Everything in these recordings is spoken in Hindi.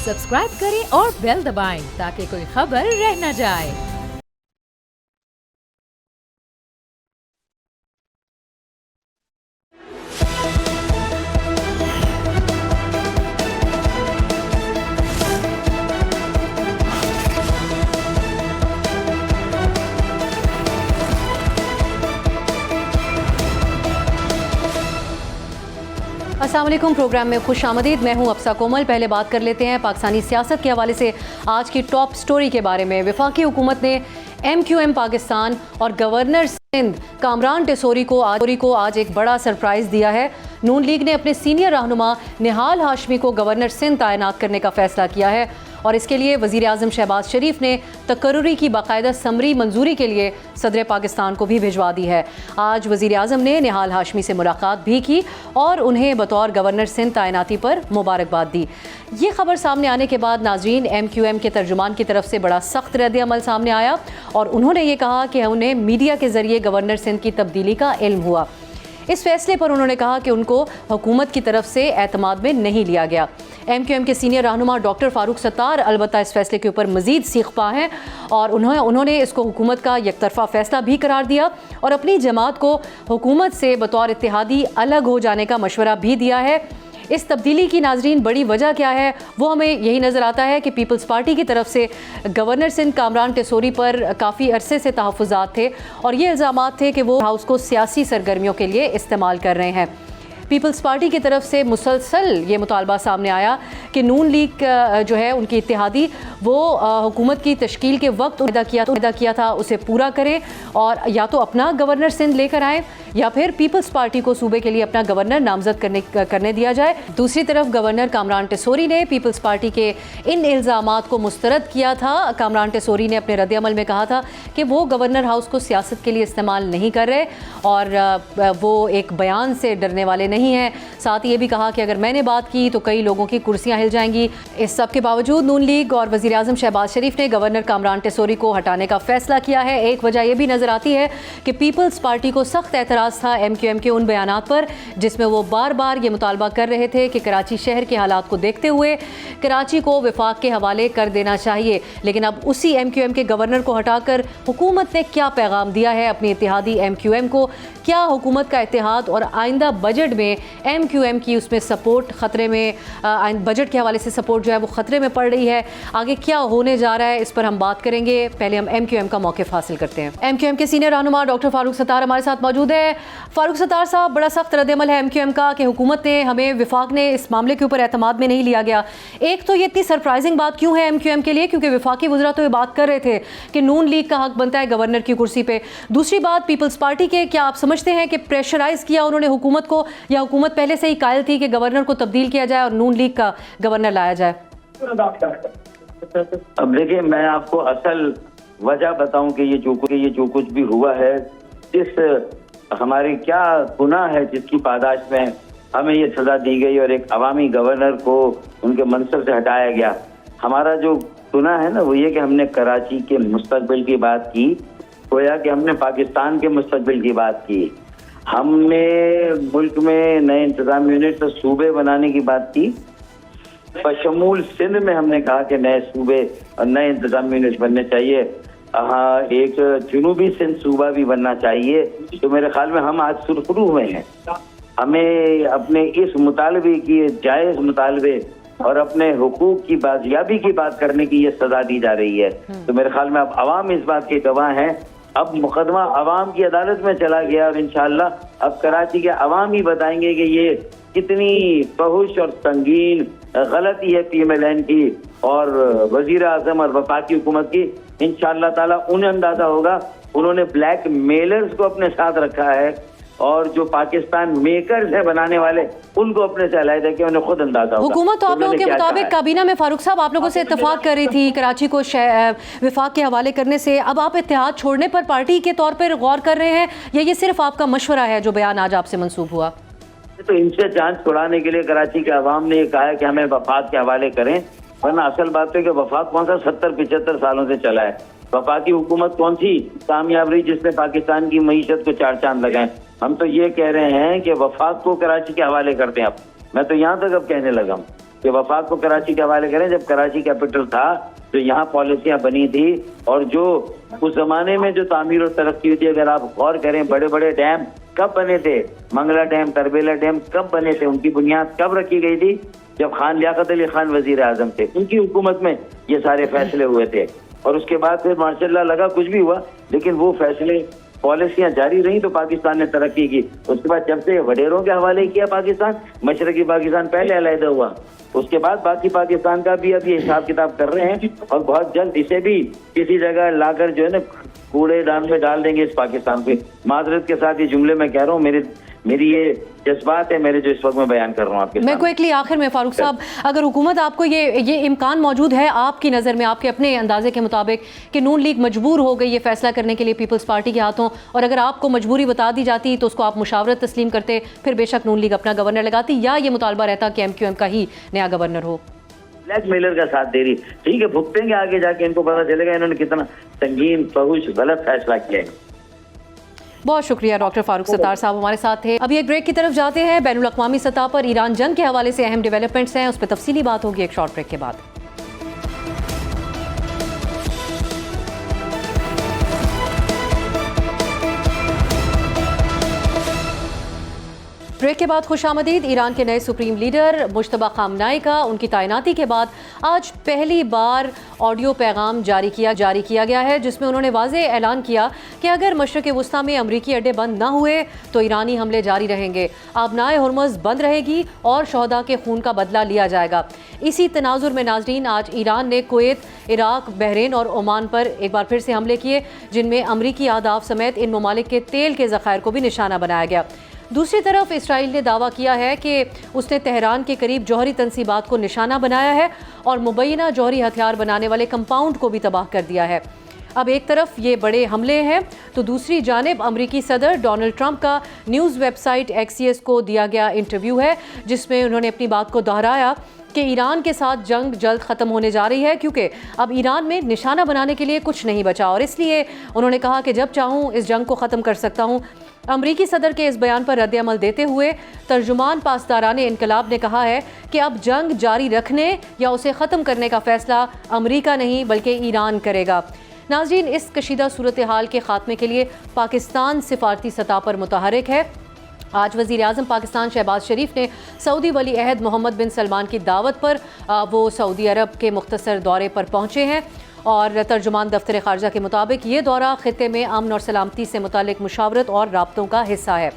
सब्सक्राइब करें और बेल दबाएं ताकि कोई खबर रह न जाए। अस्सलाम वालेकुम। प्रोग्राम में खुश आमदीद। मैं हूं अफसा कोमल। पहले बात कर लेते हैं पाकिस्तानी सियासत के हवाले से आज की टॉप स्टोरी के बारे में। वफाकी हुकूमत ने MQM पाकिस्तान और गवर्नर सिंध कामरान टेसोरी को आज एक बड़ा सरप्राइज़ दिया है। नून लीग ने अपने सीनियर रहनुमा निहाल हाशमी को गवर्नर सिंध तैनात करने का फैसला किया है और इसके लिए वज़ीर आज़म शहबाज शरीफ ने तकर्रुरी की बाकायदा समरी मंजूरी के लिए सदर पाकिस्तान को भी भिजवा दी है। आज वज़ीर आज़म ने निहाल हाशमी से मुलाकात भी की और उन्हें बतौर गवर्नर सिंध तैनाती पर मुबारकबाद दी। ये खबर सामने आने के बाद नाज़रीन MQM के तर्जुमान की तरफ से बड़ा सख्त रद्द-ए-अमल सामने आया और उन्होंने ये कहा कि उन्हें मीडिया के ज़रिए गवर्नर सिंध की तब्दीली का इल्म हुआ। इस फैसले पर उन्होंने कहा कि उनको हुकूमत की तरफ से एतमाद में नहीं लिया गया। MQM के सीनियर रहनुमा डॉक्टर फारूक सत्तार अलबत्ता इस फैसले के ऊपर मज़ीद सीखपा हैं और उन्होंने इसको हुकूमत का एकतरफ़ा फैसला भी करार दिया और अपनी जमात को हुकूमत से बतौर इत्तेहादी अलग हो जाने का मशवरा भी दिया है। इस तब्दीली की नाजरीन बड़ी वजह क्या है वो हमें यही नज़र आता है कि पीपल्स पार्टी की तरफ से गवर्नर सिंध कामरान टेसोरी पर काफ़ी अरसे से तहफ़्फ़ुज़ात थे और ये इल्ज़ामात थे कि वो हाउस को सियासी सरगर्मियों के लिए इस्तेमाल कर रहे हैं। पीपल्स पार्टी की तरफ से मुसलसल ये मुतालबा सामने आया कि नून लीग जो है उनकी इत्तेहादी वो हुकूमत की तश्कील के वक्त अदा किया था उसे पूरा करें और या तो अपना गवर्नर सिंध लेकर आएँ या फिर पीपल्स पार्टी को सूबे के लिए अपना गवर्नर नामजद करने दिया जाए। दूसरी तरफ गवर्नर कामरान टेसोरी ने पीपल्स पार्टी के इन इल्ज़ामात को मुस्तरद किया था। कामरान टेसोरी ने अपने रद्द-ए-अमल में कहा था कि वो गवर्नर हाउस को सियासत के लिए इस्तेमाल नहीं कर रहे और वो एक बयान से डरने वाले नहीं है। साथ ही ये भी कहा कि अगर मैंने बात की तो कई लोगों की कुर्सियां हिल जाएंगी। इस सब के बावजूद नून लीग और वज़ीर आज़म शहबाज शरीफ ने गवर्नर कामरान टेसोरी को हटाने का फैसला किया है। एक वजह यह भी नज़र आती है कि पीपल्स पार्टी को सख्त एतराज़ था MQM के उन बयानात पर जिसमें वो बार बार ये मुतालबा कर रहे थे कि कराची शहर के हालात को देखते हुए कराची को वफाक के हवाले कर देना चाहिए। लेकिन अब उसी MQM के गवर्नर को हटाकर हुकूमत ने क्या पैगाम दिया है अपनी इत्तेहादी MQM को? क्या हुकूमत का इत्तेहाद और आइंदा बजट में MQM की उसमें सपोर्ट ख़तरे में, बजट के हवाले से सपोर्ट जो है वो ख़तरे में पड़ रही है? आगे क्या होने जा रहा है इस पर हम बात करेंगे। पहले हम MQM का मौक़िफ़ हासिल करते हैं। MQM के सीनियर रहनुमा डॉक्टर फारूक सत्तार हमारे साथ मौजूद है। फारूक सत्तार साहब, बड़ा सख्त रद्द-ए-अमल है MQM का कि हुकूमत ने हमें वफाक ने इस मामले के ऊपर एतमाद में नहीं लिया गया। एक तो ये इतनी सरप्राइजिंग बात क्यों है MQM के लिए, क्योंकि वफाकी वज़रा तो ये बात कर रहे थे कि नून लीग का हक बनता है गवर्नर की कुर्सी पे। दूसरी बात, पीपल्स पार्टी के क्या आप समझते हैं कि प्रेशराइज़ किया उन्होंने हुकूमत को, या हुकूमत पहले से ही कायल थी कि गवर्नर को तब्दील किया जाए और नून लीग का गवर्नर लाया जाए? अब देखिए, मैं आपको असल वजह बताऊं कि ये जो कुछ भी हुआ है, इस हमारी क्या गुनाह है जिसकी पादाश में हमें ये सजा दी गई और एक अवामी गवर्नर को उनके मनसब से हटाया गया। हमारा जो गुनाह है ना वो ये कि हमने कराची के मुस्तकबिल की बात की, गोया कि हमने पाकिस्तान के मुस्तकबिल की बात की। हमने मुल्क में नए इंतजाम यूनिट सूबे बनाने की बात की। बशमूल सिंध में हमने कहा कि नए सूबे और नए इंतजाम यूनिट बनने चाहिए। हाँ, एक जनूबी सिंध सूबा भी बनना चाहिए। तो मेरे ख्याल में हम आज सुरखरू हुए हैं। हमें अपने इस मुतालबे की, जायज़ मुतालबे और अपने हुकूक की बाजियाबी की बात करने की ये सजा दी जा रही है। तो मेरे ख्याल में अब अवाम इस बात के गवाह हैं। अब मुकदमा अवाम की अदालत में चला गया और इंशाअल्लाह अब कराची के अवाम ही बताएंगे कि ये कितनी फहुश और संगीन गलती है PMLN की और वजीर आजम और वफाकी हुकूमत की। इंशाअल्लाह ताला उन्हें अंदाजा होगा। उन्होंने ब्लैक मेलर्स को अपने साथ रखा है और जो पाकिस्तान मेकर्स है बनाने वाले उनको अपने से अलग है कि उन्हें खुद अंदाजा होगा। हुकूमत तो आप लोगों के मुताबिक काबीना में फारूक साहब आप लोगों से इत्तेफाक कर रही थी कराची को विफाक के हवाले करने से। अब आप इत्तेहाद छोड़ने पर पार्टी के तौर पर गौर कर रहे हैं या ये सिर्फ आपका मशवरा है जो बयान आज आपसे मंसूब हुआ? तो इनसे जांच छुड़ाने के लिए कराची के अवाम ने कहा है कि हमें वफाक के हवाले करें, वरना असल बात है कि वफाक कौन सा 70-75 सालों से चला है। वफाकी हुकूमत कौन सी कामयाब रही जिसने पाकिस्तान की मईशत को 4 चांद लगाए। हम तो ये कह रहे हैं कि वफाक को कराची के हवाले करते हैं। अब मैं तो यहाँ तक अब कहने लगा हूँ कि वफाक को कराची के हवाले करें, जब कराची कैपिटल था तो यहाँ पॉलिसियां बनी थी, और जो उस जमाने में जो तामीर और तरक्की हुई थी, अगर आप गौर करें, बड़े बड़े डैम कब बने थे, मंगला डैम, तरबेला डैम कब बने थे, उनकी बुनियाद कब रखी गई थी, जब खान लियाकत अली खान वजीर आजम थे, उनकी हुकूमत में ये सारे फैसले हुए थे। और उसके बाद फिर माशाल्लाह लगा कुछ भी हुआ, लेकिन वो फैसले पॉलिसियां जारी रही तो पाकिस्तान ने तरक्की की। उसके बाद जब से वडेरों के हवाले किया पाकिस्तान, मशरकी पाकिस्तान पहले अलहदा हुआ, उसके बाद बाकी पाकिस्तान का भी अभी हिसाब किताब कर रहे हैं, और बहुत जल्द इसे भी किसी जगह लाकर जो है ना कूड़ेदान में डाल देंगे इस पाकिस्तान पे। माजरत के साथ ये जुमले मैं कह रहा हूँ, मेरी ये जज्बात है मेरे, जो इस वक्त मैं बयान कर रहा हूँ आपके मैं क्विकली आखिर में फारूक साहब, अगर हुकूमत आपको ये इम्कान मौजूद है आपकी नज़र में, आपके अपने अंदाजे के मुताबिक, कि नून लीग मजबूर हो गई ये फैसला करने के लिए पीपल्स पार्टी के हाथों, और अगर आपको मजबूरी बता दी जाती तो उसको आप मुशावरत तस्लीम करते, फिर बेशक नून लीग अपना गवर्नर लगाती, या ये मुतालबा रहता कि MQM का ही नया गवर्नर हो? ब्लैकमेलर का साथ दे रही, ठीक है, भुगतेंगे आगे जाके, इनको पता चलेगा इन्होंने कितना संगीन फहुश गलत फैसला किया है। बहुत शुक्रिया डॉक्टर फारूक सत्तार साहब हमारे साथ थे। अभी एक ब्रेक की तरफ जाते हैं। बैनुल अक़वामी सतह पर ईरान जंग के हवाले से अहम डेवलपमेंट्स हैं, उस पर तफसीली बात होगी एक शॉर्ट ब्रेक के बाद। ब्रेक के बाद खुशामदीद। ईरान के नए सुप्रीम लीडर मुश्तबा खामनाई का उनकी तैनाती के बाद आज पहली बार ऑडियो पैगाम जारी किया गया है, जिसमें उन्होंने वाज़ेह ऐलान किया कि अगर मशरिक़ वुस्ता में अमरीकी अड्डे बंद ना हुए तो ईरानी हमले जारी रहेंगे, आबनाए हुर्मुज़ बंद रहेगी और शहदा के खून का बदला लिया जाएगा। इसी तनाजुर में नाजरीन, आज ईरान ने कुवैत, इराक, बहरीन और ओमान पर एक बार फिर से हमले किए, जिनमें अमरीकी अहदाफ समेत इन ममालिक के तेल के ज़खायर को भी निशाना बनाया गया। दूसरी तरफ इसराइल ने दावा किया है कि उसने तेहरान के करीब जौहरी तंसीबात को निशाना बनाया है और मुबैना जौहरी हथियार बनाने वाले कंपाउंड को भी तबाह कर दिया है। अब एक तरफ ये बड़े हमले हैं तो दूसरी जानिब अमरीकी सदर डोनाल्ड ट्रंप का न्यूज़ वेबसाइट एक्सियस को दिया गया इंटरव्यू है, जिसमें उन्होंने अपनी बात को दोहराया कि ईरान के साथ जंग जल्द ख़त्म होने जा रही है, क्योंकि अब ईरान में निशाना बनाने के लिए कुछ नहीं बचा, और इसलिए उन्होंने कहा कि जब चाहूँ इस जंग को ख़त्म कर सकता हूँ। अमरीकी सदर के इस बयान पर रद्द-ए-अमल देते हुए तर्जुमान पासदाराने इनकलाब ने कहा है कि अब जंग जारी रखने या उसे ख़त्म करने का फ़ैसला अमरीका नहीं बल्कि ईरान करेगा। नाज़रीन, इस कशीदा सूरत हाल के ख़ात्मे के लिए पाकिस्तान सिफारती सतह पर मुतहरिक है। आज वज़ीर आज़म पाकिस्तान शहबाज शरीफ ने सऊदी वली अहद मोहम्मद बिन सलमान की दावत पर वो सऊदी अरब के मुख्तसर दौरे पर पहुँचे हैं, और तर्जुमान दफ्तर ख़ारजा के मुताबिक ये दौरा ख़ित्ते में अमन और सलामती से मुतालिक मुशावरत और राब्तों का हिस्सा है।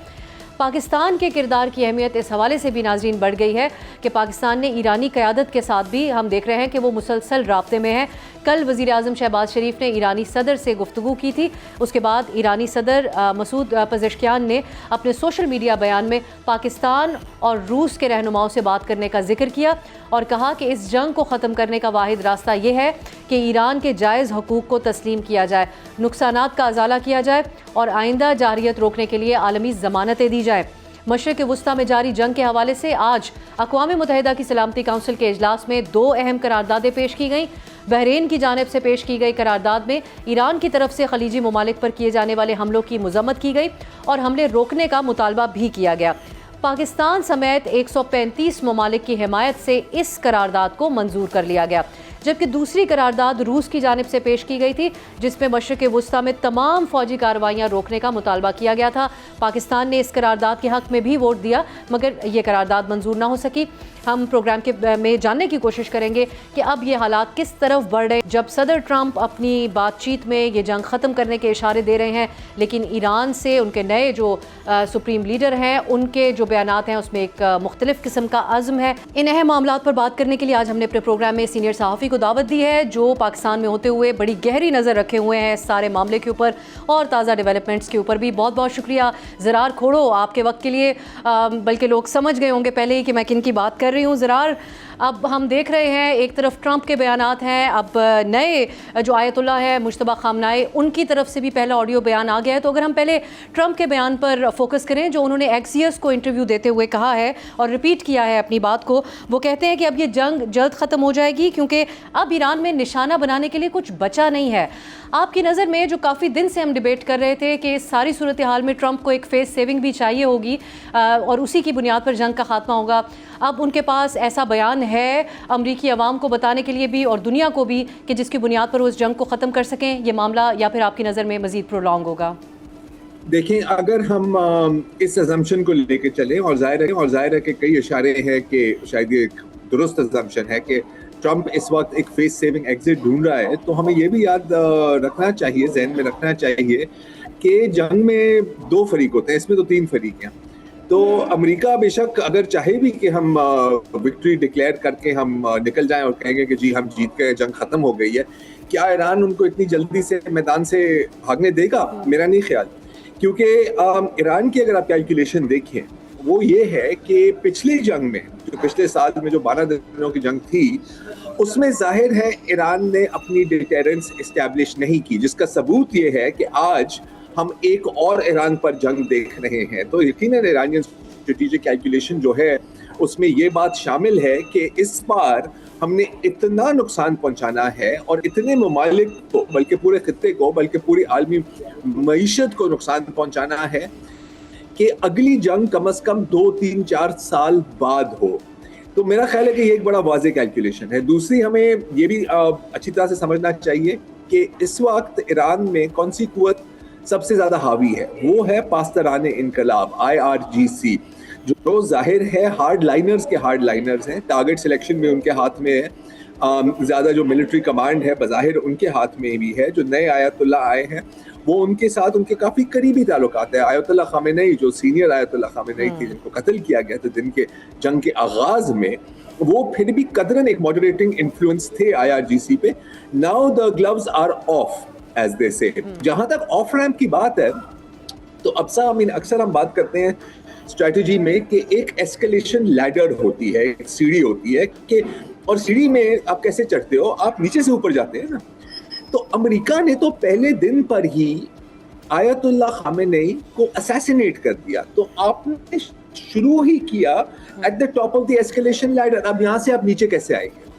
पाकिस्तान के किरदार की अहमियत इस हवाले से भी नाज़रीन बढ़ गई है कि पाकिस्तान ने ईरानी क़यादत के साथ भी हम देख रहे हैं कि वो मुसलसल राब्ते में है। कल वज़ीर आज़म शहबाज शरीफ ने ईरानी सदर से गुफ्तगू की थी, उसके बाद ईरानी सदर मसूद पज़ेश्कियान ने अपने सोशल मीडिया बयान में पाकिस्तान और रूस के रहनुमाओं से बात करने का जिक्र किया और कहा कि इस जंग को ख़त्म करने का वाहिद रास्ता ये है कि ईरान के जायज़ हकूक़ को तस्लीम किया जाए, नुकसानात का अज़ाला किया जाए और आइंदा जारियत रोकने के लिए आलमी ज़मानतें दी जाए। मशरिक़ वुस्ता में जारी जंग के हवाले से आज अक़वाम मुत्तहिदा की सलामती काउंसिल के इजलास में 2 अहम करारदादें पेश की गईं। बहरीन की जानिब से पेश की गई करारदाद में ईरान की तरफ से खलीजी ममालिक पर किए जाने वाले हमलों की मज़म्मत की गई और हमले रोकने का मुतालबा भी किया गया। पाकिस्तान समेत 135 ममालिक की हिमायत से इस करारदाद को मंजूर कर लिया गया, जबकि दूसरी करारदाद रूस की जानिब से पेश की गई थी, जिसमें मशरिक़ वुस्ता में तमाम फ़ौजी कार्रवाइयाँ रोकने का मुतालबा किया गया था। पाकिस्तान ने इस करारदाद के हक़ में भी वोट दिया, मगर ये करारदाद मंजूर ना हो सकी। हम प्रोग्राम के में जानने की कोशिश करेंगे कि अब ये हालात किस तरफ बढ़ रहे, जब सदर ट्रंप अपनी बातचीत में ये जंग ख़त्म करने के इशारे दे रहे हैं, लेकिन ईरान से उनके नए जो सुप्रीम लीडर हैं उनके जो बयानात हैं उसमें एक मुख्तलिफ किस्म का अज़्म है। इन अहम मामलात पर बात करने के लिए आज हमने अपने प्रोग्राम में सीनियर सहाफ़ी को दावत दी है, जो पाकिस्तान में होते हुए बड़ी गहरी नज़र रखे हुए हैं सारे मामले के ऊपर और ताज़ा डेवलपमेंट्स के ऊपर भी। बहुत बहुत शुक्रिया ज़रार खोड़ो आपके वक्त के लिए, बल्कि लोग समझ गए होंगे पहले ही कि मैं किन की बात कर रही हूँ। ज़रार, अब हम देख रहे हैं एक तरफ ट्रंप के बयानात हैं, अब नए जो आयतुल्लाह है मुश्तबा खामनाई, उनकी तरफ से भी पहला ऑडियो बयान आ गया है। तो अगर हम पहले ट्रंप के बयान पर फोकस करें, जो उन्होंने एक्सियस को इंटरव्यू देते हुए कहा है और रिपीट किया है अपनी बात को, वो कहते हैं कि अब ये जंग जल्द ख़त्म हो जाएगी क्योंकि अब ईरान में निशाना बनाने के लिए कुछ बचा नहीं है। आपकी नज़र में जो काफ़ी दिन से हम डिबेट कर रहे थे कि इस सारी सूरत हाल में ट्रंप को एक फेस सेविंग भी चाहिए होगी और उसी की बुनियाद पर जंग का खात्मा होगा, अब उनके पास ऐसा बयान है अमरीकी अवाम को बताने के लिए भी और दुनिया को भी कि जिसकी बुनियाद पर वो इस जंग को ख़त्म कर सकें ये मामला, या फिर आपकी नज़र में मज़ीद प्रोलॉन्ग होगा? देखें, अगर हम इस अजम्पशन को लेके चलें और जाहिर है कि कई इशारे हैं कि शायद ये एक दुरुस्त अजम्पशन है कि ट्रंप इस वक्त एक फेस सेविंग एग्जिट ढूंढ रहा है, तो हमें ये भी याद रखना चाहिए, जहन में रखना चाहिए कि जंग में दो फरीक होते हैं, इसमें तो तीन फरीक हैं। तो अमेरिका बेशक अगर चाहे भी कि हम विक्ट्री डिक्लेयर करके हम निकल जाएं और कहेंगे कि जी हम जीत गए, जंग खत्म हो गई है, क्या ईरान उनको इतनी जल्दी से मैदान से भागने देगा? मेरा नहीं ख्याल, क्योंकि ईरान की अगर आप कैलकुलेशन देखें वो ये है कि पिछली जंग में, जो पिछले साल में जो 12 दिनों की जंग थी, उसमें जाहिर है ईरान ने अपनी डिटेरेंस इस्टेब्लिश नहीं की, जिसका सबूत ये है कि आज हम एक और ईरान पर जंग देख रहे हैं। तो यकीनन ईरानियन स्ट्रेटेजिक कैलकुलेशन जो है उसमें ये बात शामिल है कि इस बार हमने इतना नुकसान पहुंचाना है और इतने ममालिक को, बल्कि पूरे खित्ते को, बल्कि पूरी आलमी मईशत को नुकसान पहुंचाना है कि अगली जंग कम से कम 2, 3, 4 साल बाद हो। तो मेरा ख्याल है कि ये एक बड़ा वाज़ेह कैलकुलेशन है। दूसरी, हमें ये भी अच्छी तरह से समझना चाहिए कि इस वक्त ईरान में कौन सी कुव्वत सबसे ज्यादा हावी है, वो है पास्तराने इनकलाब, IRGC, जो जाहिर है हार्ड लाइनर्स के हार्ड लाइनर्स हैं। टारगेट सिलेक्शन में उनके हाथ में है, ज़्यादा जो मिलिट्री कमांड है बज़ाहिर उनके हाथ में भी है। जो नए आयतुल्ला आए हैं वो उनके साथ उनके काफ़ी करीबी ताल्लुकात है। आयतुल्ला ख़ामेनेई, जो सीनियर आयतुल्ला ख़ामेनेई थी, जिनको कत्ल किया गया था दिन के जंग के आगाज़ में, वो फिर भी कदरन एक मॉडरेटिंग इन्फ्लुएंस थे IRGC पे। Now the gloves are off, as they say. जहां तक ऑफ रैंप की बात है, तो अक्सर हम बात करते हैं स्ट्रेटजी में कि एक एस्केलेशन लैडर होती है, एक सीढ़ी होती है कि, और सीढ़ी में आप कैसे चढ़ते हो, आप नीचे से ऊपर जाते हैं ना। तो अमेरिका ने तो पहले दिन पर ही आयतुल्ला ख़ामेनेई को असैसिनेट कर दिया, तो आपने शुरू ही किया at the top of the escalation ladder. अब यहाँ से आप नीचे कैसे आएंगे?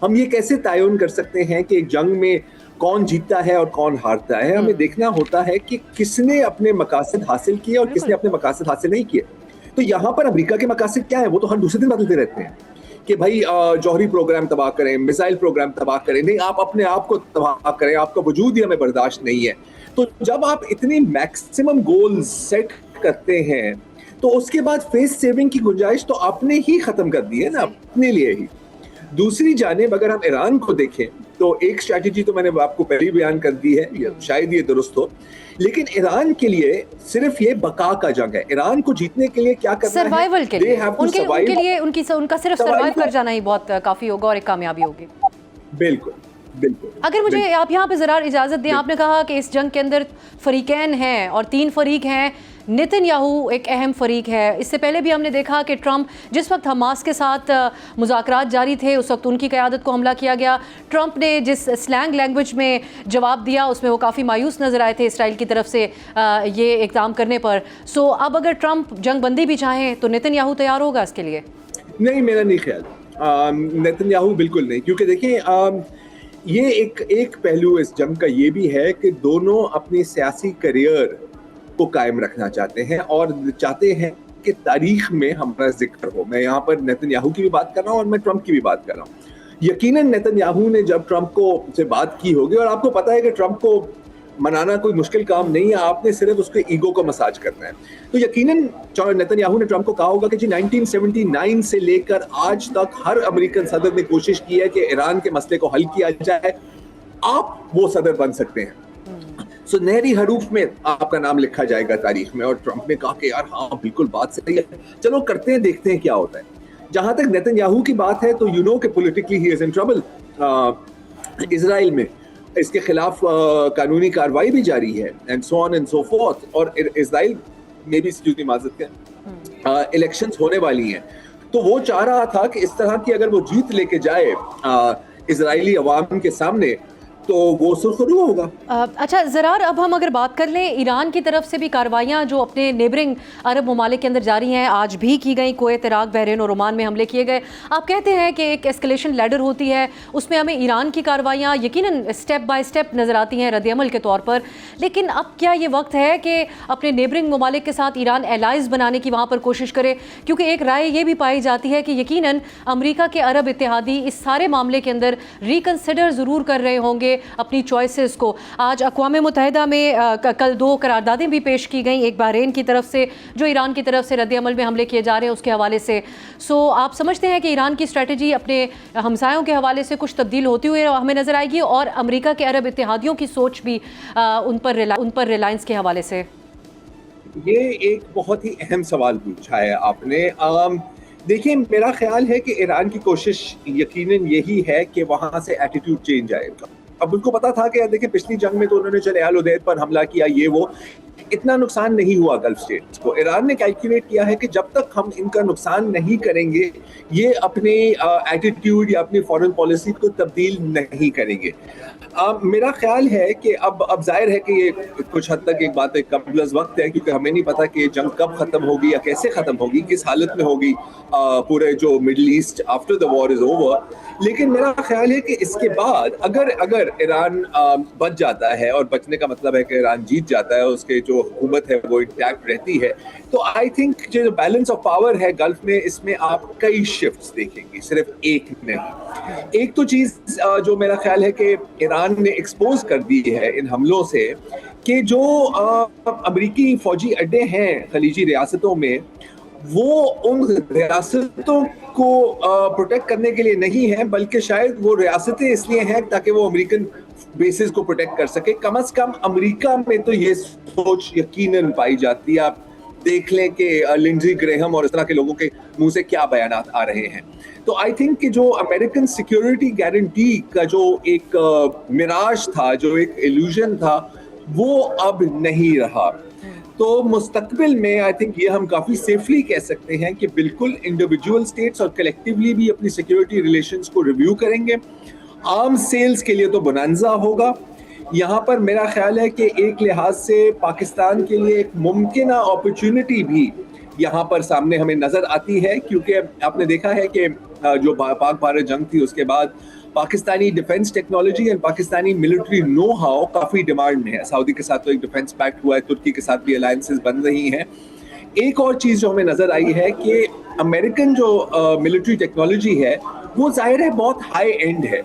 हम ये कैसे तयन कर सकते हैं कि एक जंग में कौन जीतता है और कौन हारता है? हमें देखना होता है कि किसने अपने मकासद हासिल किए और किसने अपने मकासद हासिल नहीं किए। तो यहाँ पर अमेरिका के मकासद क्या है, वो तो हर दूसरे दिन बदलते रहते हैं कि भाई जौहरी प्रोग्राम तबाह करें, मिसाइल प्रोग्राम तबाह करें, नहीं आप अपने आप को तबाह करें, आपका वजूद ही हमें बर्दाश्त नहीं है। तो जब आप इतनी मैक्सिमम गोल सेट करते हैं तो उसके बाद फेस सेविंग की गुंजाइश तो आपने ही खत्म कर दी है ना, अपने लिए ही। दूसरी जानिब अगर हम ईरान को देखें तो एक स्ट्रैटेजी तो मैंने आपको पहले ही बयान कर दी है, शायद ये दुरुस्त हो, लेकिन ईरान के लिए सिर्फ ये बका का जंग है। ईरान को जीतने के लिए क्या करना है? सर्वाइवल के लिए, उनके लिए उनका सिर्फ सर्वाइव कर जाना ही बहुत काफी होगा और एक कामयाबी होगी। बिल्कुल बिल्कुल। अगर मुझे आप यहाँ पे ज़रा इजाज़त दें, आपने कहा कि इस जंग के अंदर फरीकैन हैं और 3 फरीक हैं, नेतन्याहू एक अहम फरीक है। इससे पहले भी हमने देखा कि ट्रंप जिस वक्त हमास के साथ मुज़ाकरात जारी थे उस वक्त उनकी क़यादत को हमला किया गया। ट्रंप ने जिस स्लैंग लैंग्वेज में जवाब दिया उसमें वो काफ़ी मायूस नज़र आए थे इसराइल की तरफ से ये इक़दाम करने पर। सो अब अगर ट्रंप जंग बंदी भी चाहें तो नेतन्याहू तैयार होगा इसके लिए? नहीं, मेरा नहीं ख्याल नेतन्याहू बिल्कुल नहीं, क्योंकि देखिए ये एक पहलू इस जंग का ये भी है कि दोनों अपनी सियासी करियर को कायम रखना चाहते हैं और चाहते हैं कि तारीख में हमारा जिक्र हो। मैं यहाँ पर नेतन्याहू की भी बात कर रहा हूँ और मैं ट्रंप की भी बात कर रहा हूँ। यकीनन नेतन्याहू ने जब ट्रंप को से बात की होगी, और आपको पता है कि ट्रंप को मनाना कोई मुश्किल काम नहीं है, आपने सिर्फ उसके ईगो को मसाज करना है। तो यकीनन नेतन्याहू ने ट्रंप को कहा होगा कि जी 1979 से लेकर आज तक हर अमेरिकन सदर ने कोशिश की है कि ईरान के मसले को हल किया जाए, आप वो सदर बन सकते हैं। सुनहरी हरूफ में आपका नाम लिखा जाएगा तारीख में। और ट्रंप ने कहा कि यार हाँ बिल्कुल बात सही है, चलो करते हैं, देखते हैं क्या होता है। जहां तक नेतन्याहू की बात है तो यू नो कि politically he is in trouble. Israel में इसके खिलाफ कानूनी कार्रवाई भी जारी है and so on and so fourth. और इजराइल में भी इसकी माजरत के इलेक्शंस होने वाली हैं, तो वो चाह रहा था कि इस तरह की अगर वो जीत लेके जाए इजरायली अवाम के सामने तो वो सुरखरू होगा। अच्छा ज़रार, अब हम अगर बात कर लें ईरान की तरफ से भी कार्रवाइयाँ जो अपने नेबरिंग अरब ममालिक के अंदर जारी हैं, आज भी की गई, कुवैत, इराक, बहरीन और ओमान में हमले किए गए। आप कहते हैं कि एक एस्केलेशन लैडर होती है, उसमें हमें ईरान की कार्रवाइयाँ यकीनन स्टेप बाय स्टेप नज़र आती हैं रद्द-ए-अमल के तौर पर, लेकिन अब क्या ये वक्त है कि अपने नेबरिंग ममालिक के साथ ईरान एलाइज़ बनाने की वहाँ पर कोशिश करे? क्योंकि एक राय ये भी पाई जाती है कि यकीनन अमेरिका के अरब इत्तेहादी इस सारे मामले के अंदर रिकन्सिडर ज़रूर कर रहे होंगे अपनी चॉइसेस को। आज अक़वाम मुत्तहिदा में कल 2 करारदादें भी पेश की गई, एक बहरीन की तरफ से जो ईरान की तरफ से रद्द-ए-अमल में हमले किए जा रहे हैं उसके हवाले से। सो आप समझते हैं कि ईरान की स्ट्रेटजी अपने हमसायों के हवाले से कुछ तब्दील होती हुई हमें नज़र आएगी, और अमेरिका के अरब इत्तेहादियों की सोच भी उन पर रिलायंस के हवाले से? ये एक बहुत ही अहम सवाल पूछा है आपने। देखिए, मेरा ख्याल है कि ईरान की कोशिश यकीनन यही है कि वहाँ से एटीट्यूड चेंज आएगा। अब उनको पता था कि देखिए पिछली जंग में तो उन्होंने चले आल उदैद पर हमला किया, ये वो, इतना नुकसान नहीं हुआ गल्फ स्टेट्स को। ईरान ने कैलकुलेट किया है कि जब तक हम इनका नुकसान नहीं करेंगे ये अपने एटीट्यूड या अपनी फॉरेन पॉलिसी को तब्दील नहीं करेंगे। मेरा ख्याल है कि अब जाहिर है कि ये कुछ हद तक एक बात है, कबल वक्त है, क्योंकि हमें नहीं पता कि ये जंग कब खत्म होगी या कैसे खत्म होगी, किस हालत में होगी पूरे जो middle east after the war is over. लेकिन मेरा ख्याल है कि इसके बाद अगर ईरान बच जाता है, और बचने का मतलब है कि ईरान जीत जाता है, उसके जो हुकूमत है वो इंटैक्ट रहती है, तो आई थिंक जो बैलेंस ऑफ पावर है गल्फ में, इसमें आप कई शिफ्ट्स देखेंगे, सिर्फ एक नहीं। एक तो चीज जो मेरा ख्याल है कि ईरान ने एक्सपोज कर दी है इन हमलों से, कि जो अमेरिकी फौजी अड्डे हैं खलीजी रियासतों में, वो उन रियासतों को प्रोटेक्ट करने के लिए नहीं है, बल्कि शायद वो रियासतें इसलिए हैं ताकि वो अमेरिकन बेसिस को प्रोटेक्ट कर सके। कम से कम अमेरिका में तो ये सोच यकीनन पाई जाती है। आप देख लें कि लिंडजी ग्रेहम और इस तरह के लोगों के मुंह से क्या बयानात आ रहे हैं। तो आई थिंक कि जो अमेरिकन सिक्योरिटी गारंटी का जो एक मिराज था, जो एक इल्यूजन था, वो अब नहीं रहा। तो मुस्तकबिल में आई थिंक ये हम काफ़ी सेफली कह सकते हैं कि बिल्कुल इंडिविजुअल स्टेट्स और कलेक्टिवली भी अपनी सिक्योरिटी रिलेशंस को रिव्यू करेंगे। आर्म्स सेल्स के लिए तो बोनांजा होगा। यहाँ पर मेरा ख्याल है कि एक लिहाज से पाकिस्तान के लिए एक मुमकिन अपॉर्चुनिटी भी यहाँ पर सामने हमें नज़र आती है, क्योंकि आपने देखा है कि जो पाक भारत जंग थी उसके बाद Pakistani defence technology and Pakistani military know how काफ़ी डिमांड में है। सऊदी के साथ तो एक डिफेंस पैक्ट हुआ है, तुर्की के साथ भी अलायंसेस बन रही हैं। एक और चीज़ जो हमें नज़र आई है कि अमेरिकन जो मिलिट्री टेक्नोलॉजी है वो जाहिर है बहुत हाई एंड है,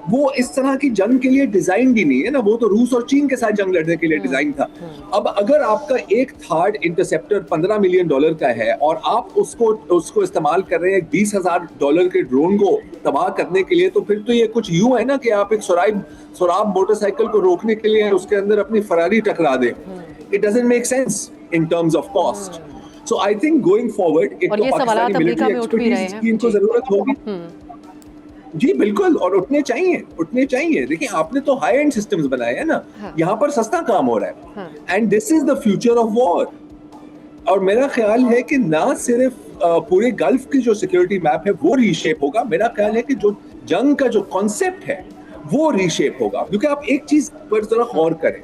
वो इस तरह की जंग के लिए डिजाइन भी नहीं है ना, वो तो रूस और चीन के साथ जंग लड़ने के लिए डिजाइन था। अब अगर आपका एक थर्ड इंटरसेप्टर $15 मिलियन का है और आप उसको इस्तेमाल कर रहे हैं $20,000 के ड्रोन को तबाह करने के लिए, तो फिर तो ये कुछ यूं है ना कि आप एक सुराब मोटरसाइकिल को रोकने के लिए उसके अंदर अपनी फरारी टकरा दें। It doesn't make sense in terms of cost. So I think going forward एक तो पाकिस्तानी मिलिट्री एक्सपर्टीज की इनको जरूरत होगी। जी बिल्कुल, और उठने चाहिए। देखिए आपने तो हाई एंड सिस्टम्स बनाए हैं ना, यहाँ पर सस्ता काम हो रहा है, and this is the future of war. और मेरा ख्याल है कि ना सिर्फ पूरे गल्फ की जो सिक्योरिटी मैप है वो रीशेप होगा, मेरा ख्याल है कि जो जंग का जो कॉन्सेप्ट है वो रीशेप होगा। क्योंकि आप एक चीज पर जरा गौर करें,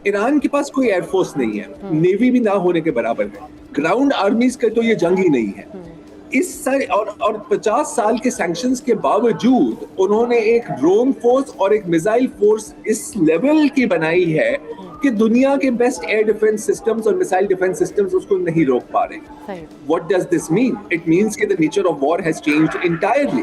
ईरान के पास कोई एयरफोर्स नहीं है, नेवी भी ना होने के बराबर है, ग्राउंड आर्मीज का तो ये जंग ही नहीं है। इस सारे और 50 साल के सैंक्शंस के बावजूद उन्होंने एक ड्रोन फोर्स और एक मिसाइल फोर्स इस लेवल की बनाई है कि दुनिया के बेस्ट एयर डिफेंस सिस्टम्स और मिसाइल डिफेंस सिस्टम्स उसको नहीं रोक पा रहे। What does this mean? It means कि the nature of war has changed entirely.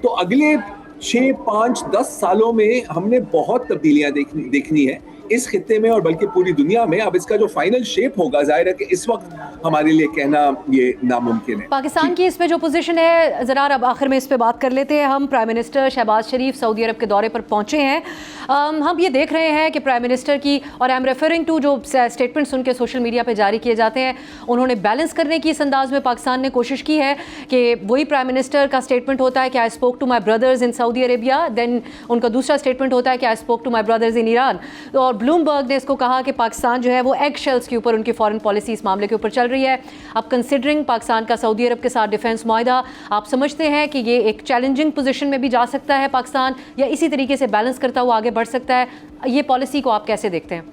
तो अगले 6, 5, 10 सालों में हमने बहुत तब्दीलियां देखनी है इस खित्ते में और बल्कि पूरी दुनिया में। अब इसका जो फाइनल शेप होगा, जाहिर है कि इस वक्त हमारे लिए कहना ये नामुमकिन है। पाकिस्तान की इसमें जो पोजीशन है, ज़रा अब आखिर में इस पे बात कर लेते हैं। हम प्राइम मिनिस्टर शहबाज शरीफ सऊदी अरब के दौरे पर पहुंचे हैं। हम ये देख रहे हैं कि प्राइम मिनिस्टर की, और आई एम रेफरिंग टू जो स्टेटमेंट्स उनके सोशल मीडिया पे जारी किए जाते हैं, उन्होंने बैलेंस करने की इस अंदाज में पाकिस्तान ने कोशिश की है कि वही प्राइम मिनिस्टर का स्टेटमेंट होता है कि I spoke to my brothers in Saudi Arabia, then उनका दूसरा स्टेटमेंट होता है कि I spoke to my brothers in Iran. और ब्लूमबर्ग ने इसको कहा कि पाकिस्तान जो है वो एग शेल्स के ऊपर उनकी फॉरेन पॉलिसी इस मामले के ऊपर चल रही है। अब कंसिडरिंग पाकिस्तान का सऊदी अरब के साथ डिफेंस मुआहदा, आप समझते हैं कि ये एक चैलेंजिंग पोजीशन में भी जा सकता है पाकिस्तान, या इसी तरीके से बैलेंस करता हुआ आगे बढ़ सकता है? ये पॉलिसी को आप कैसे देखते हैं?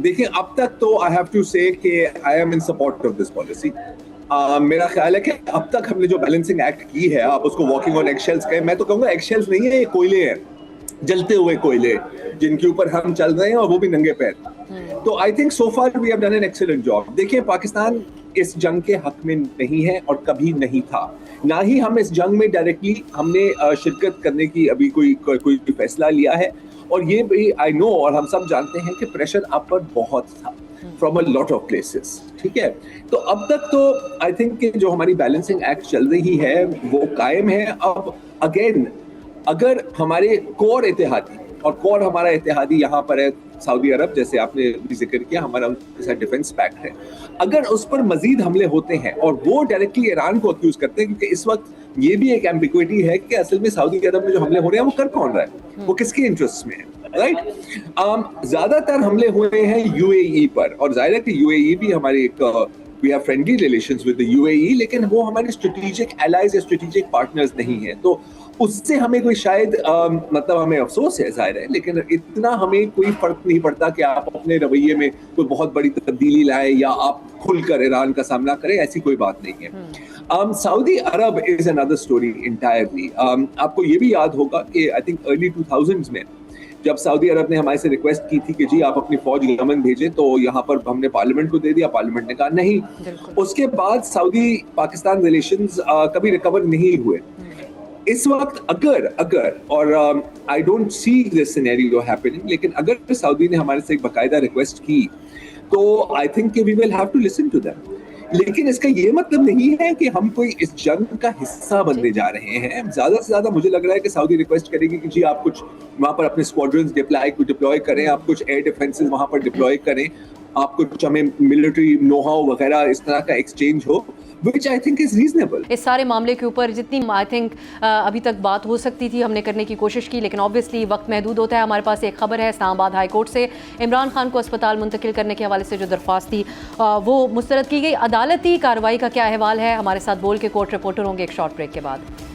देखिए, अब तक तो आई हैव टू से कि I am in support of this policy. मेरा ख्याल है कि अब तक हमने जो बैलेंसिंग एक्ट की है, आप उसको वॉकिंग ऑन एगशेल्स कहें, मैं तो कहूँगा एगशेल्स नहीं है, ये कोयले हैं, जलते हुए कोयले जिनके ऊपर हम चल रहे हैं, और वो भी नंगे पैर। तो I think so far we have done an excellent job. देखिए, पाकिस्तान इस जंग के हक में नहीं है और कभी नहीं था, ना ही हम इस जंग में डायरेक्टली हमने शिरकत करने की अभी कोई फैसला लिया है। और ये भी आई नो, और हम सब जानते हैं कि प्रेशर आप पर बहुत था from a lot of places, ठीक है। तो अब तक तो आई थिंक कि जो हमारी बैलेंसिंग एक्ट चल रही है वो कायम है। अब अगेन, अगर हमारे कोर इत्तेहादी, और कोर हमारा इत्तेहादी यहाँ पर है सऊदी अरब, जैसे आपने भी जिक्र किया, हमारा उनके साथ डिफेंस पैक्ट है, अगर उस पर मजीद हमले होते हैं और वो डायरेक्टली ईरान को अक्यूज करते हैं, क्योंकि इस वक्त ये भी एक एम्बिग्विटी है कि असल में सऊदी अरब में जो हमले हो रहे हैं वो कर कौन रहा है, वो किसके इंटरेस्ट में है, राइट। ज्यादातर हमले हुए हैं यूएई पर, और जाहिर है कि यूएई भी हमारी एक we have friendly relations with the UAE, लेकिन वो हमारे स्ट्रेटेजिक एलाइज या स्ट्रेटेजिक पार्टनर्स नहीं है। तो उससे हमें कोई शायद मतलब हमें अफसोस है, जाहिर है, लेकिन इतना हमें कोई फर्क नहीं पड़ता कि आप अपने रवैये में कोई बहुत बड़ी तब्दीली लाए या आप खुलकर ईरान का सामना करें, ऐसी कोई बात नहीं है। Saudi Arab is another story entirely. आपको ये भी याद होगा कि आई थिंक अर्ली 2000s में जब सऊदी अरब ने हमारे से रिक्वेस्ट की थी कि जी आप अपनी फौज यमन भेजें, तो यहाँ पर हमने पार्लियामेंट को दे दिया, पार्लियामेंट ने कहा नहीं। उसके बाद सऊदी पाकिस्तान रिलेशंस कभी रिकवर नहीं हुए। इस वक्त अगर और I don't see this scenario happening, लेकिन अगर सऊदी ने हमारे से एक बाकायदा रिक्वेस्ट की तो I think we will have to listen to them. लेकिन इसका ये मतलब नहीं है कि हम कोई इस जंग का हिस्सा बनने जा रहे हैं। ज्यादा से ज्यादा मुझे लग रहा है कि सऊदी रिक्वेस्ट करेगी कि जी आप कुछ वहां पर अपने स्क्वाड्रन्स डिप्लॉय करें, आप कुछ एयर डिफेंसेस वहां पर डिप्लॉय करें, आप कुछ हमें मिलिट्री नो हाउ वगैरह इस तरह का एक्सचेंज हो, which I think is reasonable। इस सारे मामले के ऊपर जितनी आई थिंक अभी तक बात हो सकती थी हमने करने की कोशिश की, लेकिन ऑब्वियसली वक्त महदूद होता है। हमारे पास एक खबर है इस्लामाबाद हाई कोर्ट से, इमरान खान को अस्पताल मुंतकिल करने के हवाले से जो दरख्वास्त थी वो मुस्तरद की गई। अदालती कार्रवाई का क्या अहवाल है, हमारे साथ बोल के कोर्ट रिपोर्टर होंगे एक शॉर्ट ब्रेक के बाद।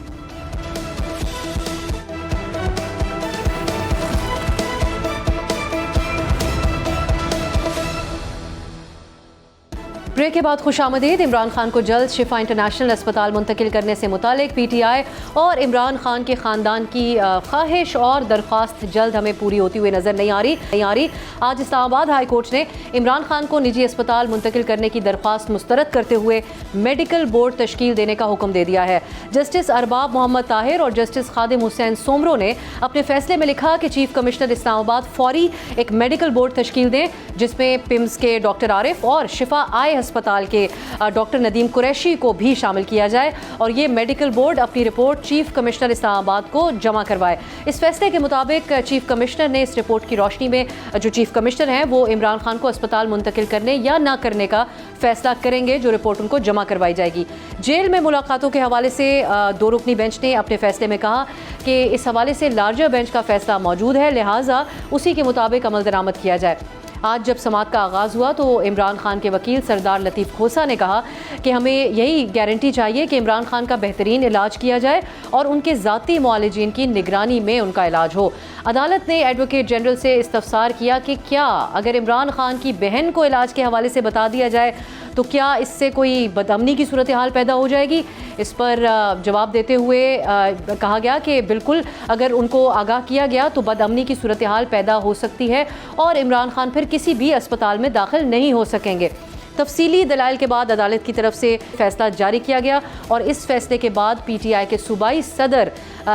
ब्रेक के बाद खुशामदीद। इमरान खान को जल्द शिफा इंटरनेशनल अस्पताल मुंतकिल करने से मुतालिक पीटीआई और इमरान खान के ख़ानदान की ख्वाहिश और दरख्वास्त जल्द हमें पूरी होती हुई नज़र नहीं आ रही। आज इस्लामाबाद हाई कोर्ट ने इमरान खान को निजी अस्पताल मुंतकिल करने की दरख्वास्त मुस्तरद करते हुए मेडिकल बोर्ड तश्कील देने का हुक्म दे दिया है। जस्टिस अरबाब मोहम्मद ताहिर और जस्टिस खादिम हुसैन सोमरो ने अपने फैसले में लिखा कि चीफ कमिश्नर इस्लामाबाद फौरी एक मेडिकल बोर्ड तश्कील दें, जिसमें पिम्स के डॉक्टर आरिफ और शिफा आई अस्पताल के डॉक्टर नदीम कुरैशी को भी शामिल किया जाए, और ये मेडिकल बोर्ड अपनी रिपोर्ट चीफ कमिश्नर इस्लामाबाद को जमा करवाए। इस फैसले के मुताबिक चीफ कमिश्नर ने इस रिपोर्ट की रोशनी में, जो चीफ कमिश्नर हैं वो इमरान खान को अस्पताल मुंतकिल करने या ना करने का फैसला करेंगे, जो रिपोर्ट उनको जमा करवाई जाएगी। जेल में मुलाकातों के हवाले से दो रुकनी बेंच ने अपने फैसले में कहा कि इस हवाले से लार्जर बेंच का फैसला मौजूद है, लिहाजा उसी के मुताबिक अमल दरामद किया जाए। आज जब समाअत का आगाज़ हुआ तो इमरान खान के वकील सरदार लतीफ़ खोसा ने कहा कि हमें यही गारंटी चाहिए कि इमरान खान का बेहतरीन इलाज किया जाए और उनके ज़ाती मुआलिजीन की निगरानी में उनका इलाज हो। अदालत ने एडवोकेट जनरल से इस्तफसार किया कि क्या अगर इमरान खान की बहन को इलाज के हवाले से बता दिया जाए तो क्या इससे कोई बदअमनी की सूरत हाल पैदा हो जाएगी। इस पर जवाब देते हुए कहा गया कि बिल्कुल, अगर उनको आगाह किया गया तो बदअमनी की सूरत हाल पैदा हो सकती है और इमरान खान फिर किसी भी अस्पताल में दाखिल नहीं हो सकेंगे। तफसीली दलाइल के बाद अदालत की तरफ से फैसला जारी किया गया और इस फैसले के बाद पीटीआई के सूबाई सदर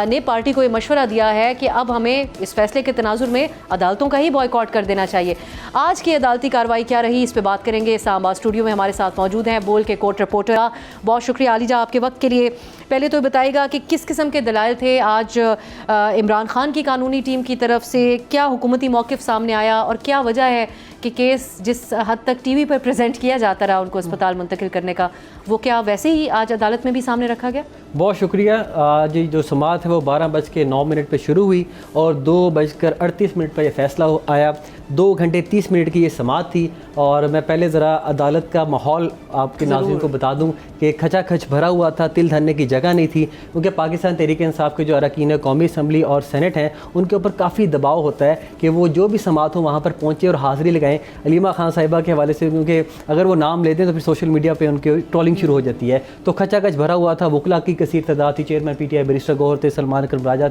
ने पार्टी को ये मशवरा दिया है कि अब हमें इस फैसले के तनाजुर में अदालतों का ही बॉयकॉट कर देना चाहिए। आज की अदालती कार्रवाई क्या रही, इस पर बात करेंगे। इस्लामाबाद स्टूडियो में हमारे साथ मौजूद हैं बोल के कोर्ट रिपोर्टर। बहुत शुक्रिया आलिजा आपके वक्त के लिए। पहले तो बताइएगा कि किस किस्म के दलाइल थे आज इमरान खान की कानूनी टीम की तरफ से, क्या हुकूमती मौक़िफ़ सामने आया और क्या वजह है कि केस जिस हद तक टीवी पर प्रेजेंट किया जाता रहा उनको अस्पताल मुंतकिल करने का, वो क्या वैसे ही आज अदालत में भी सामने रखा गया? बहुत शुक्रिया। आज जो समाअत है वो 12:09 पे शुरू हुई और 2:38 पर यह फ़ैसला आया। 2 घंटे 30 मिनट की ये समाअत थी और मैं पहले ज़रा अदालत का माहौल आपके नाज़रीन को बता दूं कि खचाखच भरा हुआ था, तिल धरने की जगह नहीं थी, क्योंकि पाकिस्तान तहरीक इंसाफ के जो अरकान कौमी असम्बली और सेनेट हैं उनके ऊपर काफ़ी दबाव होता है कि वो जो भी समाअत हो वहाँ पर पहुँचे और हाज़िरी लगाएँ अलीमा खान साहिबा के हवाले से, क्योंकि अगर वो नाम लेते हैं तो फिर सोशल मीडिया पर उनकी ट्रोलिंग शुरू हो जाती है। तो खचाखच भरा हुआ था, वकला की कसीर तादाद थी, चेयरमैन PTI बैरिस्टर गौहर थे, सलमान अकरम राजा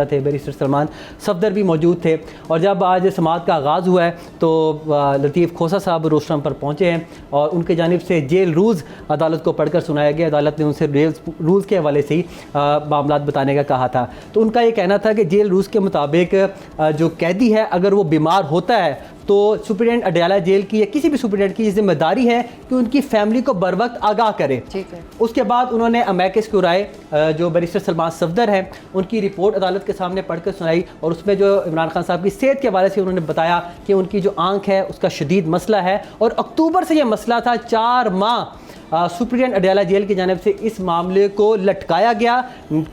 थे, बैरिस्टर सलमान सफदर भी मौजूद थे। और जब आज समाअत का आगाज़ हुआ है तो लतीफ़ खोसा साहब रोस्टरम पर पहुँचे हैं और उनके जानिब से जेल रूल्स अदालत को पढ़कर सुनाया गया। अदालत ने उनसे रूल्स के हवाले से ही मामला बताने का कहा था। तो उनका ये कहना था कि जेल रूल्स के मुताबिक जो कैदी है अगर वो बीमार होता है तो सुप्रिटेंडेंट अडयाला जेल की या किसी भी सुप्रिटेंडेंट की जिम्मेदारी है कि उनकी फैमिली को बर वक्त आगाह करे। ठीक है। उसके बाद उन्होंने अमेकस की राय जो बैरिस्टर सलमान सफदर हैं उनकी रिपोर्ट अदालत के सामने पढ़कर सुनाई और उसमें जो इमरान खान साहब की सेहत के हवाले से उन्होंने बताया कि उनकी जो आंख है उसका शदीद मसला है और अक्टूबर से यह मसला था। 4 माह सुप्रिटेंडेंट अडयाला जेल की जानिब से इस मामले को लटकाया गया,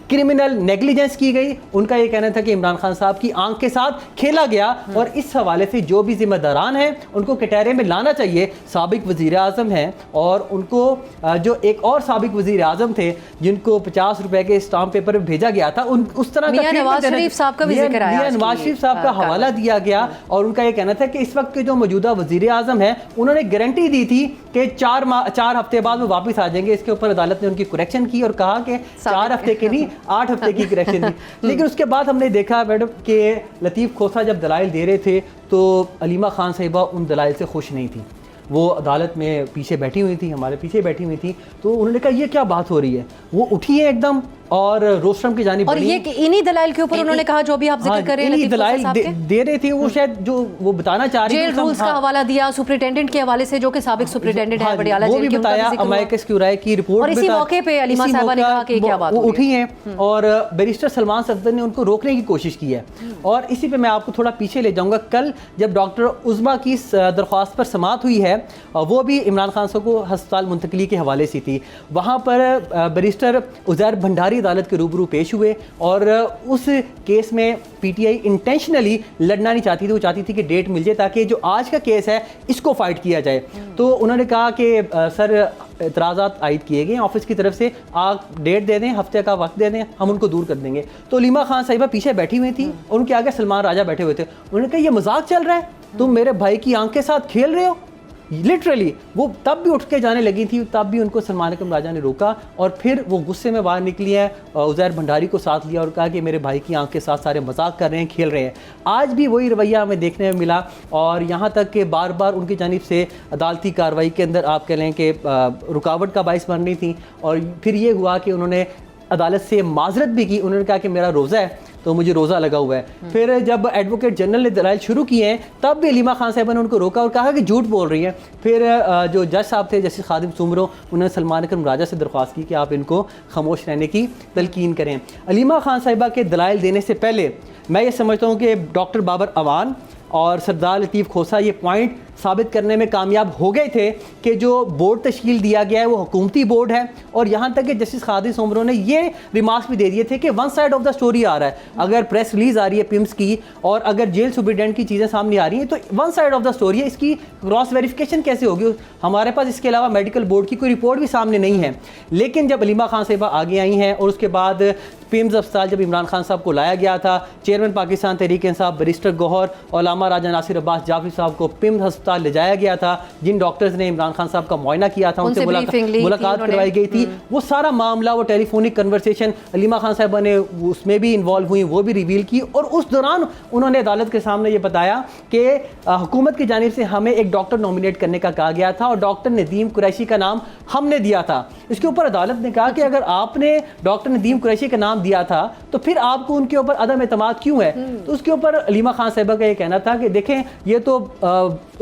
क्रिमिनल नेग्लिजेंस की गई। उनका ये कहना था कि इमरान खान साहब की आंख के साथ खेला गया और इस हवाले से जो भी जिम्मेदारान हैं उनको कटहरे में लाना चाहिए। साबिक वज़ीर आज़म हैं और उनको जो एक और साबिक वज़ीर आज़म थे जिनको 50 रुपए के स्टाम्प पेपर में भेजा गया था उस तरह का नवाज शरीफ साहब का भी जिक्र आया, नवाज शरीफ साहब का हवाला दिया गया और उनका ये कहना था कि इस वक्त के जो मौजूदा वज़ीर आज़म हैं उन्होंने गारंटी दी थी कि 4 हफ्ते बाद वो वापस आ जाएंगे। इसके ऊपर अदालत ने उनकी करेक्शन की और कहा कि 4 हफ्ते की नहीं 8 हफ्ते की करेक्शन दी। लेकिन उसके बाद हमने देखा मैडम कि लतीफ़ खोसा जब दलाइल दे रहे थे तो अलीमा खान साहिबा उन दलाइल से खुश नहीं थी। वो अदालत में पीछे बैठी हुई थी, हमारे पीछे बैठी हुई थी। तो उन्होंने कहा ये क्या बात हो रही है। वो उठी है एकदम और रोस्टरम की जानिब और ये इन्हीं दलाइल के ऊपर उन्होंने कहा जो भी आप जिक्र कर रहे हैं, दलाइल दे रहे थे। वो शायद जो वो बताना चाह रहे थे जेल रूल्स का हवाला दिया सुप्रिटेंडेंट के हवाले से जो कि साबिक सुप्रिटेंडेंट है अडयाला जेल के, वो भी बताया। अमायकस की राय की रिपोर्ट और इसी मौके पे अलीमा साहिबा ने कहा कि क्या बात, वो उठी हैं और बैरिस्टर सलमान सफदर ने उनको रोकने की कोशिश की है। और इसी पे मैं आपको थोड़ा पीछे ले जाऊंगा। कल जब डॉक्टर उज़मा की दरख्वास्त पर समाअत हुई है वो भी इमरान खान साहब को अस्पताल मुंतकली के हवाले से थी। वहाँ पर बैरिस्टर उज़ैर भंडारी अदालत के रूबरू पेश हुए और उस केस में PTI इंटेंशनली लड़ना नहीं चाहती थी। वो चाहती थी कि डेट मिल जाए ताकि जो आज का केस है इसको फाइट किया जाए। तो उन्होंने कहा कि सर एतराज़ात आयद किए गए ऑफिस की तरफ से, आप डेट दे दें, हफ्ते का वक्त दे दें, हम उनको दूर कर देंगे। तो अलीमा खान साहिबा पीछे बैठी हुई थी और उनके आगे सलमान राजा बैठे हुए थे। उन्होंने कहा ये मजाक चल रहा है, तुम मेरे भाई की आंख के साथ खेल रहे हो। लिटरली वो तब भी उठ के जाने लगी थी, तब भी उनको सलमान अकरम राजा ने रोका और फिर वो गुस्से में बाहर निकली है। उज़ैर भंडारी को साथ लिया और कहा कि मेरे भाई की आंख के साथ सारे मजाक कर रहे हैं, खेल रहे हैं। आज भी वही रवैया हमें देखने में मिला और यहाँ तक कि बार बार उनकी जानिब से अदालती कार्रवाई के अंदर आप कह लें कि रुकावट का बाइस बन रही थी। और फिर ये हुआ कि उन्होंने अदालत से माजरत भी की। उन्होंने कहा कि मेरा रोज़ा है तो मुझे रोज़ा लगा हुआ है। फिर जब एडवोकेट जनरल ने दलाइल शुरू किए हैं तब भी अलीमा खान साहिबा ने उनको रोका और कहा कि झूठ बोल रही हैं। फिर जो जज साहब थे जस्टिस खादिम सुमरो, उन्होंने सलमान अकरम राजा से दरख्वास्त की कि आप इनको खामोश रहने की तलकीन करें। अलीमा खान साहिबा के दलाइल देने से पहले मैं ये समझता हूँ कि डॉक्टर बाबर अवान और सरदार लतीफ़ खोसा ये पॉइंट साबित करने में कामयाब हो गए थे कि जो बोर्ड तश्कील दिया गया है वो हुकूमती बोर्ड है। और यहाँ तक कि जस्टिस खादिम सुमरो ने ये रिमार्क्स भी दे दिए थे कि one side of the story आ रहा है। अगर प्रेस रिलीज आ रही है पिम्स की और अगर जेल सुप्रिटेंडेंट की चीज़ें सामने आ रही हैं तो one side of the story है, इसकी क्रॉस वेरिफिकेशन कैसे होगी। हमारे पास इसके अलावा मेडिकल बोर्ड की कोई रिपोर्ट भी सामने नहीं है। लेकिन जब अलीमा खान साहिबा आगे आई हैं और उसके बाद पिम्स अस्पताल जब इमरान खान साहब को लाया गया था, चेयरमैन पाकिस्तान तहरीक इंसाफ बैरिस्टर गौहर और अल्लामा राजा नासिर अब्बास जाफरी साहब को पिम्स अस्पताल ले जाया गया था। जिन डॉक्टर्स ने इमरान खान साहब का मुआयना किया था उनसे मुलाकात करवाई गई थी। वो सारा मामला, वो टेलीफोनिक कन्वर्सेशन अलीमा खान साहबा ने उसमें भी इन्वॉल्व हुई, वो भी रिवील की। और उस दौरान उन्होंने अदालत के सामने ये बताया कि हुकूमत की जानिब से हमें एक डॉक्टर नॉमिनेट करने का कहा गया था और डॉक्टर नदीम कुरैशी का नाम हमने दिया था। इसके ऊपर अदालत ने कहा कि अगर आपने डॉक्टर नदीम कुरैशी का नाम दिया था तो फिर आपको उनके ऊपर अदम एतमाद क्यों है। तो उसके ऊपर अलीमा खान साहिबा का ये कहना था कि देखें ये तो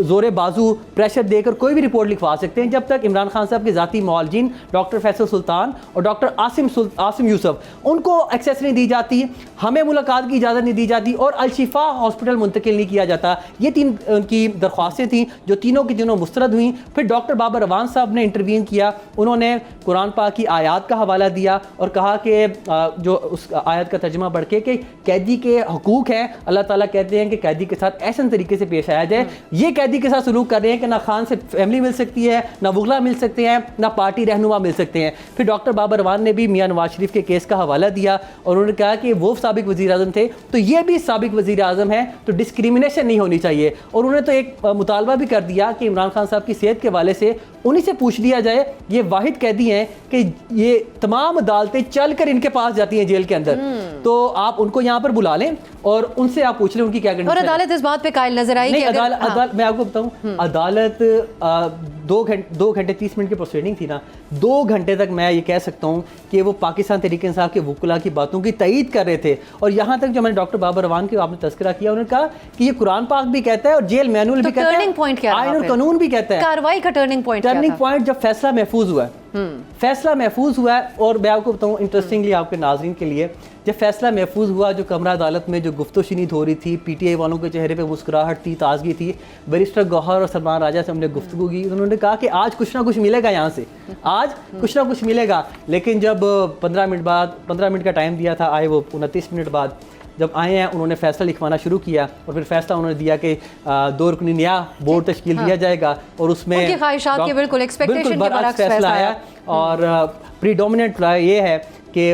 ज़ोरे बाजू प्रेशर देकर कोई भी रिपोर्ट लिखवा सकते हैं, जब तक इमरान खान साहब के ज़ाती मुआलजिन डॉक्टर फैसल सुल्तान और डॉक्टर आसिम यूसुफ उनको एक्सेस नहीं दी जाती, हमें मुलाकात की इजाज़त नहीं दी जाती और अलशिफा हॉस्पिटल मुंतकिल नहीं किया जाता। ये 3 उनकी दरख्वास्तें थी जो तीनों की तीनों मुस्तरद हुई। फिर डॉक्टर बाबर रवान साहब ने इंटरवीन किया, उन्होंने कुरान पाक की आयत का हवाला दिया और कहा कि जो उस आयत का तर्जुमा पढ़ के कि कैदी के हकूक़ हैं, अल्लाह ताला कहते हैं कि कैदी के साथ ऐसे तरीके से पेश आया जाए। ये कैदी के साथ सलूक कर रहे हैं कि ना खान से फैमिली मिल सकती है, ना वुगला मिल सकते हैं, ना पार्टी रहनुमा मिल सकते हैं। फिर डॉक्टर बाबर रवान ने भी मियां नवाज शरीफ के केस का हवाला दिया और उन्होंने कहा कि वो साबिक वज़ीर आज़म थे तो ये भी साबिक वज़ीर आज़म है, तो डिस्क्रिमिनेशन नहीं होनी चाहिए। और उन्होंने तो एक मुतालबा भी कर दिया कि इमरान खान साहब की सेहत के हवाले से उन्हीं से पूछ लिया जाए। ये वाहिद कैदी हैं कि ये तमाम अदालतें चल कर इनके पास जाती हैं जेल के अंदर, तो आप उनको यहाँ पर बुला लें और उनसे आप पूछ लें उनकी क्या कंडीशन और है। अदालत इस बात पे कायल नजर आई कि अदालत मैं आपको बताऊं, अदालत 2 घंटे 30 मिनट की प्रोसीडिंग थी ना, 2 घंटे तक मैं ये कह सकता हूँ कि वो पाकिस्तान तहरीक इंसाफ के वकुला की बातों की तईद कर रहे थे। और यहाँ तक जो मैंने डॉक्टर बाबर रवान की आपने तस्करा किया, उन्होंने कहा कि ये कुरान पाक भी कहता है और जेल मैनुअल भी कहता है, टर्निंग पॉइंट क्या आईन और कानून भी कहता है। कार्रवाई का टर्निंग पॉइंट जब फैसला महफूज हुआ है, फैसला महफूज हुआ है। और मैं आपको बताऊं इंटरेस्टिंगली आपके नाज़रीन के लिए, जब फैसला महफूज हुआ, जो कमरा अदालत में जो गुफ्तो शुनीद हो रही थी, पीटीआई वालों के चेहरे पे मुस्कुराहट थी, ताजगी थी। बैरिस्टर गौहर और सलमान राजा से हमने गुफ्तगू की, उन्होंने कहा कि आज कुछ ना कुछ मिलेगा, यहाँ से आज कुछ ना कुछ मिलेगा। लेकिन जब 15 मिनट का टाइम दिया था, आए वो 29 मिनट बाद जब आए हैं, उन्होंने फैसला लिखवाना शुरू किया और फिर फैसला उन्होंने दिया कि 2 रुकनी नया बोर्ड तश्कील दिया जाएगा और उसमें उनकी ख्वाहिशात के बिल्कुल एक्सपेक्टेशन के बरअक्स फैसला आया। और प्रीडोमिनेंट राय ये है कि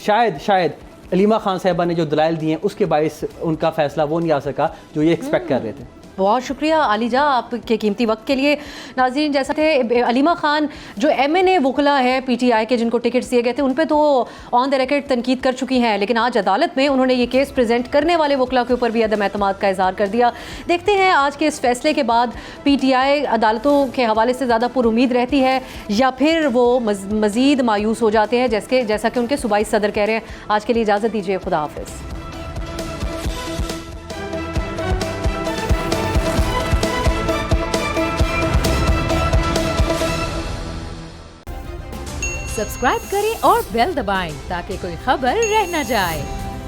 शायद अलीमा खान साहिबा ने जो दलाइल दिए उसके बाइस उनका फैसला वो नहीं आ सका जो ये एक्सपेक्ट कर रहे थे। बहुत शुक्रिया आलिजा आपके कीमती वक्त के लिए। नाज़रीन, जैसा थे अलीमा खान जो MNA वकला है PTI के, जिनको टिकट्स दिए गए थे, उन पे तो ऑन द रिकॉर्ड तनकीद कर चुकी हैं, लेकिन आज अदालत में उन्होंने ये केस प्रेजेंट करने वाले वकला के ऊपर भी अदम एतमाद का इजहार कर दिया। देखते हैं आज के इस फैसले के बाद PTI अदालतों के हवाले से ज़्यादा पुरुमीद रहती है या फिर वो मज़ीद मायूस हो जाते हैं, जैसा कि उनके सूबाई सदर कह रहे हैं। आज के लिए इजाज़त दीजिए, खुदा हाफिज़। सब्सक्राइब करें और बेल दबाएं ताकि कोई खबर रह न जाए।